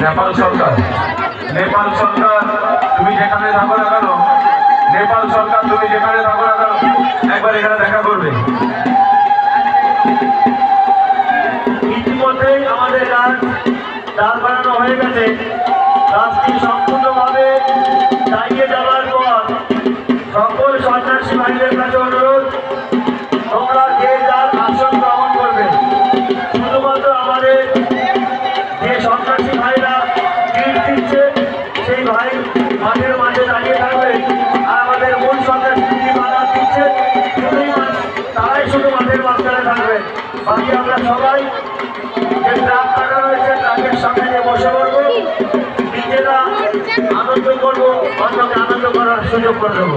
নেপাল সরকার, নেপাল সরকার তুমি যেখানে থাকো না কেন, নেপাল সরকার তুমি যেখানে থাকো না কেন একবার এখানে দেখা করবে। ইতিমধ্যেই আমাদের গাছ দাঁড় করানো হয়ে গেছে। গাছটি সম্পূর্ণভাবে দাঁড়িয়ে যাওয়ার পর সকল সন্ন্যাসী ভাইদের কাছে অনুরোধ, তোমরা যে যার আসন গ্রহণ করবে। শুধুমাত্র আমাদের যে সন্ন্যাসী ভাইরা তীর দিচ্ছে সেই ভাই মাঠের মাঝে দাঁড়িয়ে থাকবে, আর আমাদের মূল সন্ন্যাসী যিনি বাধা দিচ্ছে তারাই শুধু মাঠের মাঝখানে থাকবে। বাকি আমরা সবাই যে ট্রাক কাটা রয়েছে ট্রাকের সামনে নিয়ে বসে পড়বো, নিজেরা আনন্দ করবো, অন্যকে আনন্দ করার সুযোগ করে দেবো।